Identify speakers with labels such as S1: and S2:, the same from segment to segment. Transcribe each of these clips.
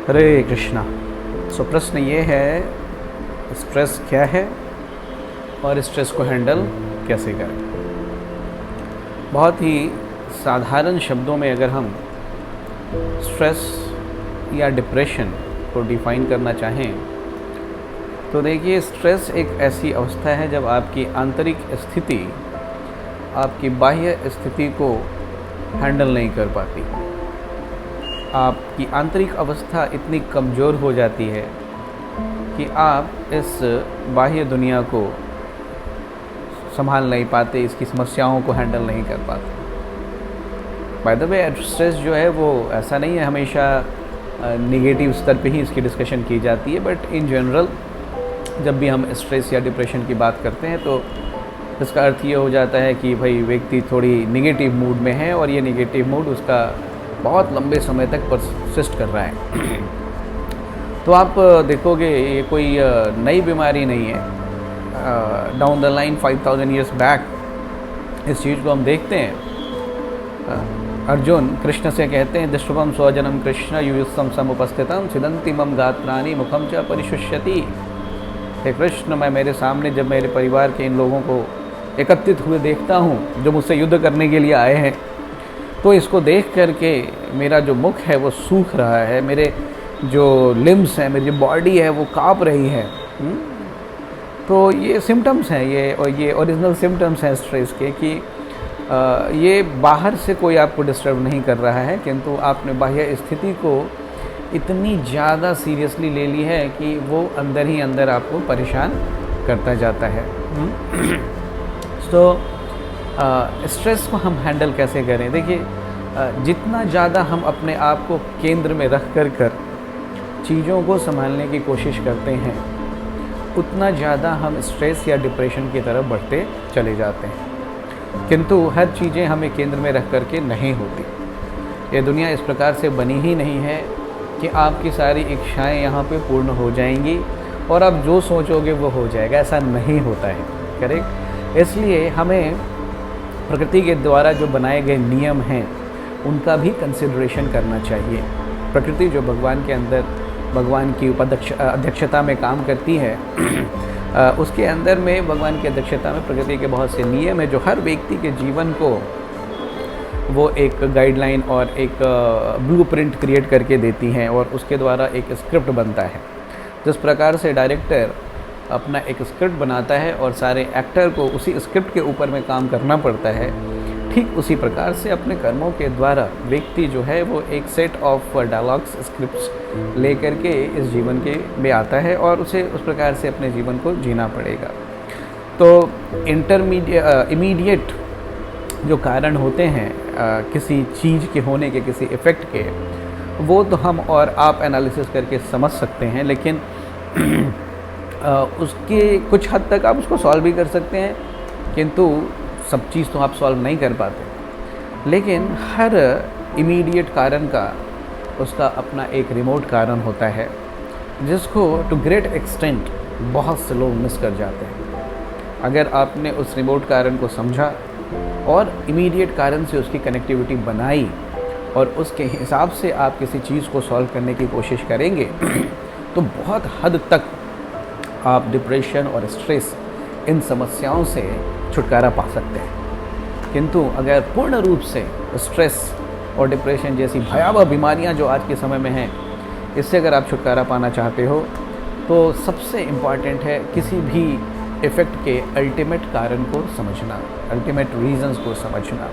S1: हरे कृष्णा। सो प्रश्न ये है, स्ट्रेस क्या है और स्ट्रेस को हैंडल कैसे करें। बहुत ही साधारण शब्दों में अगर हम स्ट्रेस या डिप्रेशन को डिफ़ाइन करना चाहें तो देखिए, स्ट्रेस एक ऐसी अवस्था है जब आपकी आंतरिक स्थिति आपकी बाह्य स्थिति को हैंडल नहीं कर पाती। आपकी आंतरिक अवस्था इतनी कमज़ोर हो जाती है कि आप इस बाह्य दुनिया को संभाल नहीं पाते, इसकी समस्याओं को हैंडल नहीं कर पाते। बाय द वे, स्ट्रेस जो है वो ऐसा नहीं है हमेशा नेगेटिव स्तर पे ही इसकी डिस्कशन की जाती है, बट इन जनरल जब भी हम स्ट्रेस या डिप्रेशन की बात करते हैं तो इसका अर्थ ये हो जाता है कि भाई व्यक्ति थोड़ी नेगेटिव मूड में है और ये नेगेटिव मूड उसका बहुत लंबे समय तक परसिस्ट कर रहा है। तो आप देखोगे ये कोई नई बीमारी नहीं है। Down the line 5000 years back इस चीज़ को हम देखते हैं। अर्जुन कृष्ण से कहते हैं, दृष्टुपम स्वजनम कृष्ण युयुत्सम समुपस्थितम छिदन्ति मम गात्राणि मुखम च परिशुष्यति। हे कृष्ण, मैं मेरे सामने जब मेरे परिवार के इन लोगों को एकत्रित हुए देखता हूँ जो मुझसे युद्ध करने के लिए आए हैं, तो इसको देख करके मेरा जो मुख है वो सूख रहा है, मेरे जो लिम्स हैं, मेरी जो बॉडी है वो काँप रही है। तो ये सिम्टम्स हैं, ये ओरिजिनल सिम्टम्स हैं स्ट्रेस के कि ये बाहर से कोई आपको डिस्टर्ब नहीं कर रहा है, किंतु आपने बाह्य स्थिति को इतनी ज़्यादा सीरियसली ले ली है कि वो अंदर ही अंदर आपको परेशान करता जाता है। तो स्ट्रेस को हम हैंडल कैसे करें? देखिए, जितना ज़्यादा हम अपने आप को केंद्र में रख कर चीज़ों को संभालने की कोशिश करते हैं, उतना ज़्यादा हम स्ट्रेस या डिप्रेशन की तरफ बढ़ते चले जाते हैं। किंतु हर चीज़ें हमें केंद्र में रख कर के नहीं होती। ये दुनिया इस प्रकार से बनी ही नहीं है कि आपकी सारी इच्छाएं यहाँ पे पूर्ण हो जाएंगी और आप जो सोचोगे वो हो जाएगा, ऐसा नहीं होता है। करेक्ट? इसलिए हमें प्रकृति के द्वारा जो बनाए गए नियम हैं उनका भी कंसिडरेशन करना चाहिए। प्रकृति जो भगवान के अंदर, भगवान की अध्यक्षता में काम करती है, उसके अंदर में भगवान की अध्यक्षता में प्रकृति के बहुत से नियम हैं जो हर व्यक्ति के जीवन को वो एक गाइडलाइन और एक ब्लूप्रिंट क्रिएट करके देती हैं और उसके द्वारा एक स्क्रिप्ट बनता है। जिस प्रकार से डायरेक्टर अपना एक स्क्रिप्ट बनाता है और सारे एक्टर को उसी स्क्रिप्ट के ऊपर में काम करना पड़ता है, ठीक उसी प्रकार से अपने कर्मों के द्वारा व्यक्ति जो है वो एक सेट ऑफ डायलॉग्स, स्क्रिप्ट्स लेकर के इस जीवन के में आता है और उसे उस प्रकार से अपने जीवन को जीना पड़ेगा। तो इमीडिएट जो कारण होते हैं किसी चीज़ के होने के, किसी इफ़ेक्ट के, वो तो हम और आप एनालिसिस करके समझ सकते हैं, लेकिन उसके कुछ हद तक आप उसको सॉल्व भी कर सकते हैं, किंतु सब चीज़ तो आप सॉल्व नहीं कर पाते। लेकिन हर इमीडिएट कारण का उसका अपना एक रिमोट कारण होता है, जिसको टू ग्रेट एक्सटेंट बहुत से लोग मिस कर जाते हैं। अगर आपने उस रिमोट कारण को समझा और इमीडिएट कारण से उसकी कनेक्टिविटी बनाई और उसके हिसाब से आप किसी चीज़ को सॉल्व करने की कोशिश करेंगे तो बहुत हद तक आप डिप्रेशन और स्ट्रेस, इन समस्याओं से छुटकारा पा सकते हैं। किंतु अगर पूर्ण रूप से स्ट्रेस और डिप्रेशन जैसी भयावह बीमारियां जो आज के समय में हैं, इससे अगर आप छुटकारा पाना चाहते हो तो सबसे इम्पॉर्टेंट है किसी भी इफ़ेक्ट के अल्टीमेट कारण को समझना, अल्टीमेट रीजंस को समझना,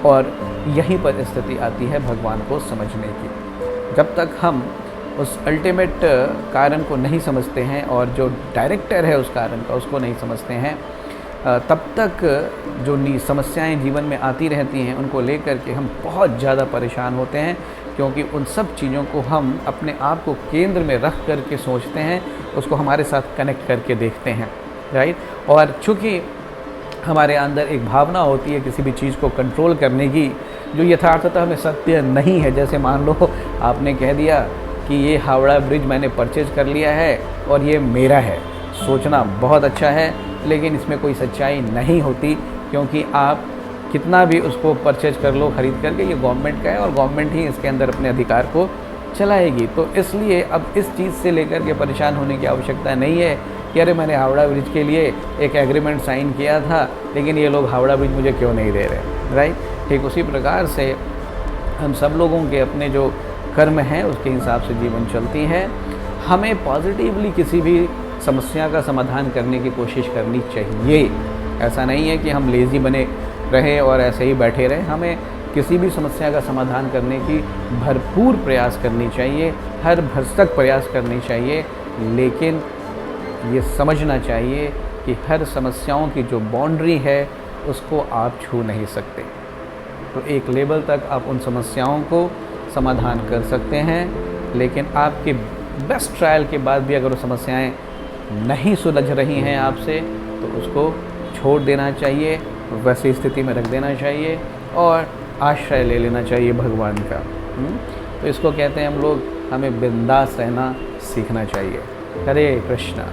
S1: और यहीं पर स्थिति आती है भगवान को समझने की। जब तक हम उस अल्टीमेट कारण को नहीं समझते हैं और जो डायरेक्टर है उस कारण का उसको नहीं समझते हैं, तब तक जो समस्याएं जीवन में आती रहती हैं उनको लेकर के हम बहुत ज़्यादा परेशान होते हैं, क्योंकि उन सब चीज़ों को हम अपने आप को केंद्र में रख करके सोचते हैं, उसको हमारे साथ कनेक्ट करके देखते हैं, राइट। और चूँकि हमारे अंदर एक भावना होती है किसी भी चीज़ को कंट्रोल करने की, जो यथार्थता में सत्य नहीं है। जैसे मान लो आपने कह दिया कि ये हावड़ा ब्रिज मैंने परचेज़ कर लिया है और ये मेरा है। सोचना बहुत अच्छा है, लेकिन इसमें कोई सच्चाई नहीं होती, क्योंकि आप कितना भी उसको परचेज कर लो खरीद करके, ये गवर्नमेंट का है और गवर्नमेंट ही इसके अंदर अपने अधिकार को चलाएगी। तो इसलिए अब इस चीज़ से लेकर के परेशान होने की आवश्यकता नहीं है कि अरे मैंने हावड़ा ब्रिज के लिए एक एग्रीमेंट साइन किया था, लेकिन ये लोग हावड़ा ब्रिज मुझे क्यों नहीं दे रहे, राइट। ठीक उसी प्रकार से हम सब लोगों के अपने जो कर्म हैं उसके हिसाब से जीवन चलती है। हमें पॉजिटिवली किसी भी समस्या का समाधान करने की कोशिश करनी चाहिए। ऐसा नहीं है कि हम लेज़ी बने रहें और ऐसे ही बैठे रहें। हमें किसी भी समस्या का समाधान करने की भरपूर प्रयास करनी चाहिए, हर भरसक प्रयास करनी चाहिए, लेकिन ये समझना चाहिए कि हर समस्याओं की जो बाउंड्री है उसको आप छू नहीं सकते। तो एक लेवल तक आप उन समस्याओं को समाधान कर सकते हैं, लेकिन आपके बेस्ट ट्रायल के बाद भी अगर वो समस्याएं नहीं सुलझ रही हैं आपसे, तो उसको छोड़ देना चाहिए, वैसी स्थिति में रख देना चाहिए और आश्रय ले लेना चाहिए भगवान का। तो इसको कहते हैं हम लोग, हमें बिंदास रहना सीखना चाहिए। हरे कृष्णा।